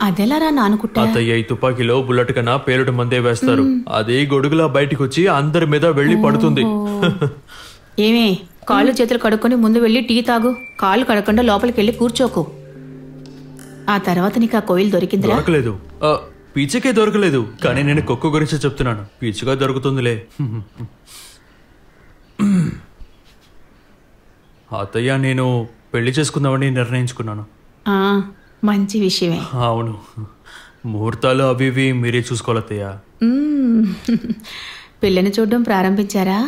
అదెలారా నానుకుంటా? అత్తయ్య ఈ తుపాకీలో బుల్లెట్ కన్నా పేలుడు మందే వేస్తారు. అది గొడుగులా బయటికి వచ్చి అందరి మీద వెళ్లి పడుతుంది. ఏమే, కాళ్ళు చేతులు కడుక్కొని ముందు వెళ్ళి టీ తాగు. కాళ్ళు కడకుండా లోపలికి వెళ్ళి కూర్చోకు. ఆ తర్వాత నీకు ఆ కోయిల్ దొరికిందిరా? దొరకలేదు, పీచుకే దొరకలేదు. కానీ నేను కుక్క గురించి చెప్తున్నాను. పీచుగా దొరుకుతుందిలే. అత్తయ్య, నేను పెళ్లి చేసుకుందామని నిర్ణయించుకున్నాను. మంచి విషయమే. అవును, ముహూర్తాలు అవి ఇవి మీరే చూసుకోవాలి అత్తయ్య. పిల్లని చూడడం ప్రారంభించారా?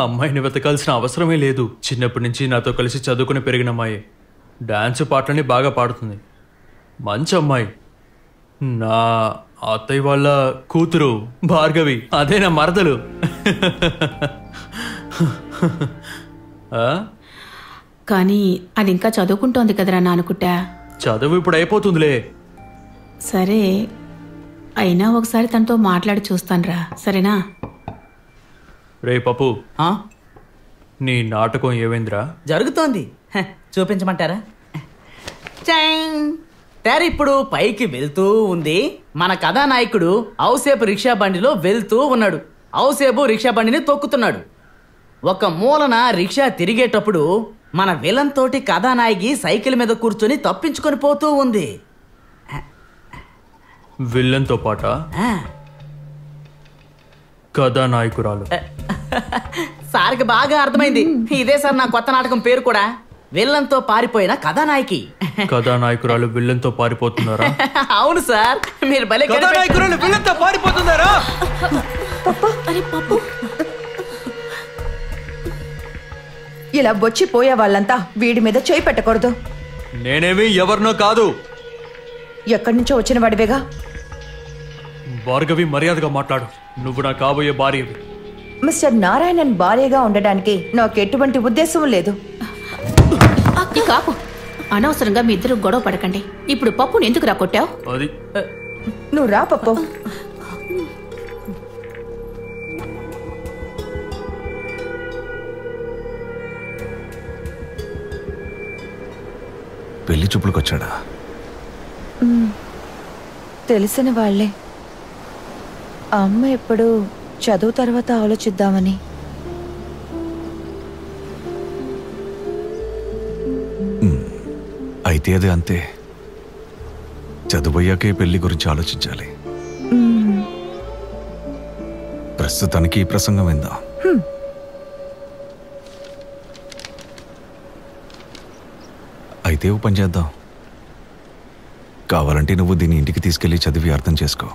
అమ్మాయిని వెతకాల్సిన అవసరమే లేదు. చిన్నప్పటి నుంచి నాతో కలిసి చదువుకుని పెరిగిన అమ్మాయి. డాన్స్ పాటలని బాగా పాడుతుంది. మంచి అమ్మాయి. నా అత్తయ్య వాళ్ళ కూతురు భార్గవి, అదే నా మరదలు. కానీ అది ఇంకా చదువుకుంటోంది కదరా నానుకుంటా. చదువు ఇప్పుడు అయిపోతుందిలే. సరే, అయినా ఒకసారి తనతో మాట్లాడి చూస్తానురా, సరేనా? రే పప్పు, నీ నాటకం ఏమైందిరా? జరుగుతోంది, చూపించమంటారా? తెర ఇప్పుడు పైకి వెళ్తూ ఉంది. మన కథానాయకుడు ఔసేపు రిక్షా బండిలో వెళ్తూ ఉన్నాడు. ఔసేపు రిక్షా బండిని తొక్కుతున్నాడు. ఒక మూలన రిక్షా తిరిగేటప్పుడు మన విలన్ తోటి కథానాయకి సైకిల్ మీద కూర్చొని తప్పించుకొని పోతూ ఉంది. విలన్తో పాట కథానాయకురాలు. సార్కి బాగా అర్థమైంది. ఇదే సార్ నా కొత్త నాటకం పేరు కూడా, విలన్తో పారిపోయిన కథానాయకి. కథానాయకురాలు విలన్తో పారిపోతున్నారా? అవును సార్, మీరు భలే. కథానాయకురాలు విలన్తో పారిపోతున్నారా? ఇలా బొచ్చిపోయే వాళ్ళంతా వీడి మీద చేయి పెట్టకూడదు. నేనేమి ఎవరినో కాదు. ఎక్కడి నుంచో వచ్చిన వాడివేగా. భార్గవి, మర్యాదగా మాట్లాడు. నువ్వు నా కాబోయే భార్యవి. మిస్టర్ నారాయణన్ భార్యగా ఉండడానికి నాకు ఎటువంటి ఉద్దేశం లేదు. కాపు, అనవసరంగా మీ ఇద్దరు గొడవ పడకండి. ఇప్పుడు పప్పుని ఎందుకు రా కొట్టావు? అది నువ్వు రా పప్పు. పెళ్లి చూపులకొచ్చాడా? తెలిసిన వాళ్లే. అమ్మ ఎప్పుడు చదువు తర్వాత ఆలోచిద్దామని. అయితే అది అంతే. చదువయ్యాకే పెళ్లి గురించి ఆలోచించాలి. ప్రస్తుతానికి ఈ ప్రసంగం విందాం. అయితే ఓ పని చేద్దాం. కావాలంటే నువ్వు దీన్ని ఇంటికి తీసుకెళ్లి చదివి అర్థం చేసుకో.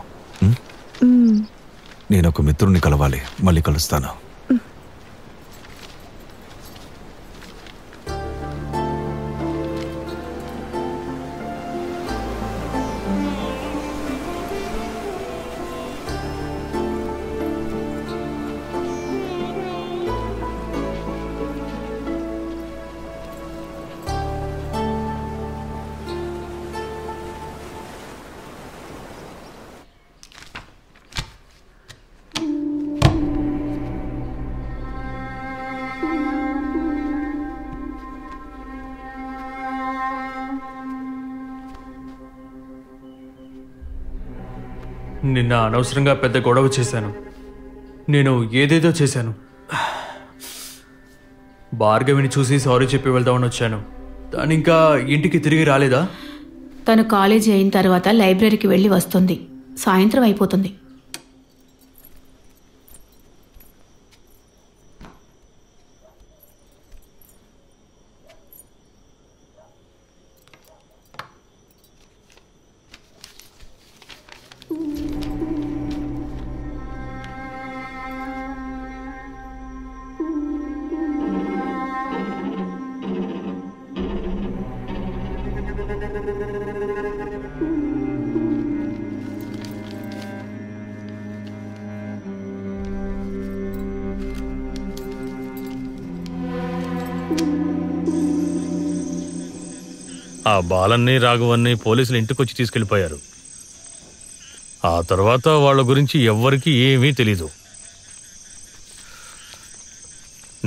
నేను ఒక మిత్రుణ్ణి కలవాలి, మళ్ళీ కలుస్తాను. నిన్న అనవసరంగా పెద్ద గొడవ చేశాను. నేను ఏదేదో చేశాను. భార్గవిని చూసి సారీ చెప్పి వెళ్దామని వచ్చాను. తను ఇంకా ఇంటికి తిరిగి రాలేదా? తను కాలేజీ అయిన తర్వాత లైబ్రరీకి వెళ్ళి వస్తుంది. సాయంత్రం అయిపోతుంది. ఆ బాలన్ని రాఘవన్ని పోలీసులు ఇంటికొచ్చి తీసుకెళ్లిపోయారు. ఆ తర్వాత వాళ్ళ గురించి ఎవ్వరికీ ఏమీ తెలీదు.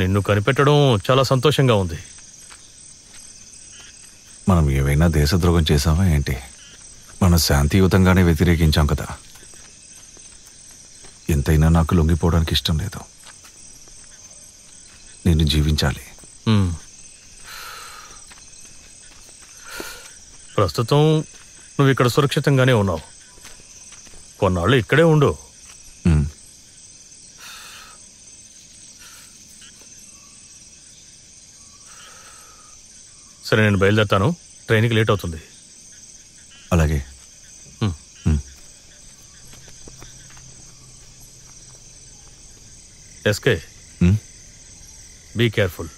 నిన్ను కనిపెట్టడం చాలా సంతోషంగా ఉంది. మనం ఏవైనా దేశద్రోహం చేశామా ఏంటి? మనం శాంతియుతంగానే వ్యతిరేకించాం కదా. ఎంతైనా నాకు లొంగిపోవడానికి ఇష్టం లేదు. నేను జీవించాలి. ప్రస్తుతం నువ్వు ఇక్కడ సురక్షితంగానే ఉన్నావు. కొన్నాళ్ళు ఇక్కడే ఉండు. సరే, నేను బయలుదేరుతాను. ట్రైన్కి లేట్ అవుతుంది. అలాగే. SK, be careful.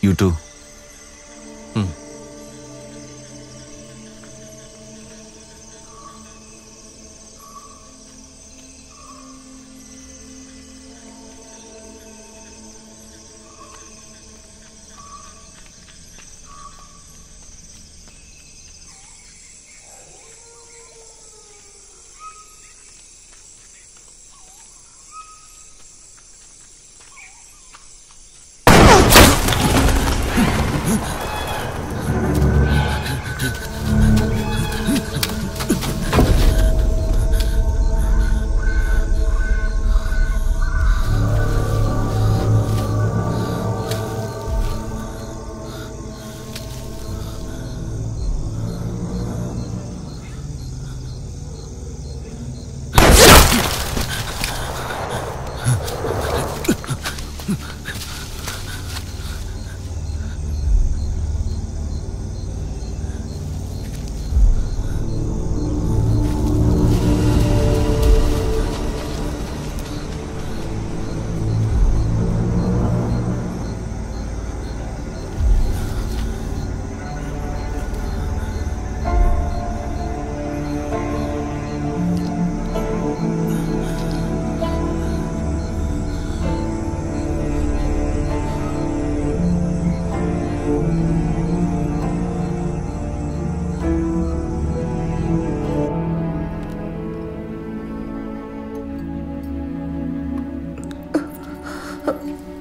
You too.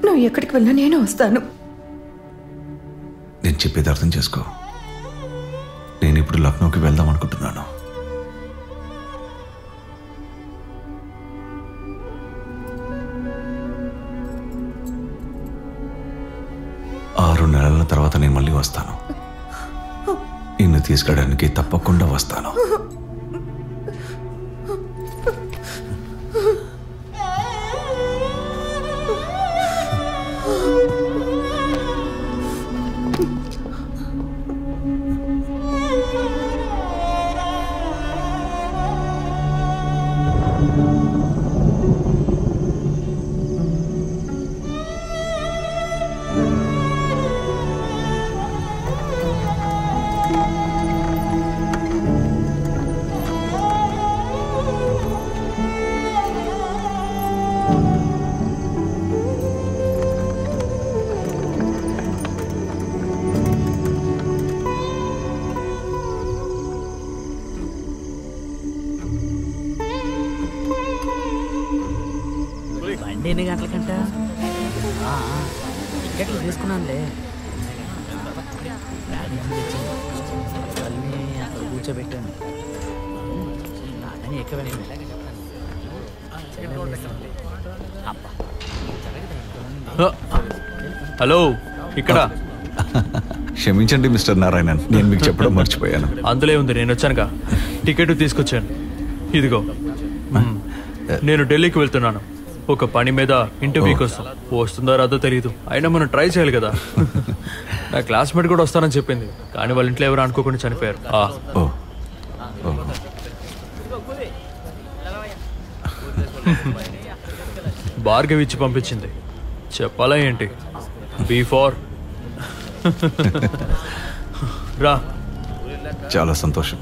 నువ్వు ఎక్కడికి వెళ్ళినా నేను వస్తాను. నేను చెప్పేది అర్థం చేసుకో. నేను ఇప్పుడు లక్నోకి వెళ్దాం అనుకుంటున్నాను. ఆరు నెలల తర్వాత నేను మళ్ళీ వస్తాను. నిన్ను తీసుకెళ్ళడానికి తప్పకుండా వస్తాను. ఎన్ని గంటలకంట టికెట్లు తీసుకున్నానులే. అక్కడ కూర్చోబెట్టాను. హలో, ఇక్కడ. క్షమించండి మిస్టర్ నారాయణన్, నేను మీకు చెప్పడం మర్చిపోయాను. అందులో ఉంది, నేను వచ్చానుగా. టికెట్ తీసుకొచ్చాను, ఇదిగో. నేను ఢిల్లీకి వెళ్తున్నాను ఒక పని మీద. ఇంటర్వ్యూ కోసం వస్తుందో రాదో తెలియదు, అయినా మనం ట్రై చేయాలి కదా. నా క్లాస్మేట్ కూడా వస్తానని చెప్పింది, కానీ వాళ్ళ ఇంట్లో ఎవరు అనుకోకుండా చనిపోయారు. భార్గవి ఇచ్చి పంపించింది. చెప్పాలా ఏంటి? B4 రా. చాలా సంతోషం.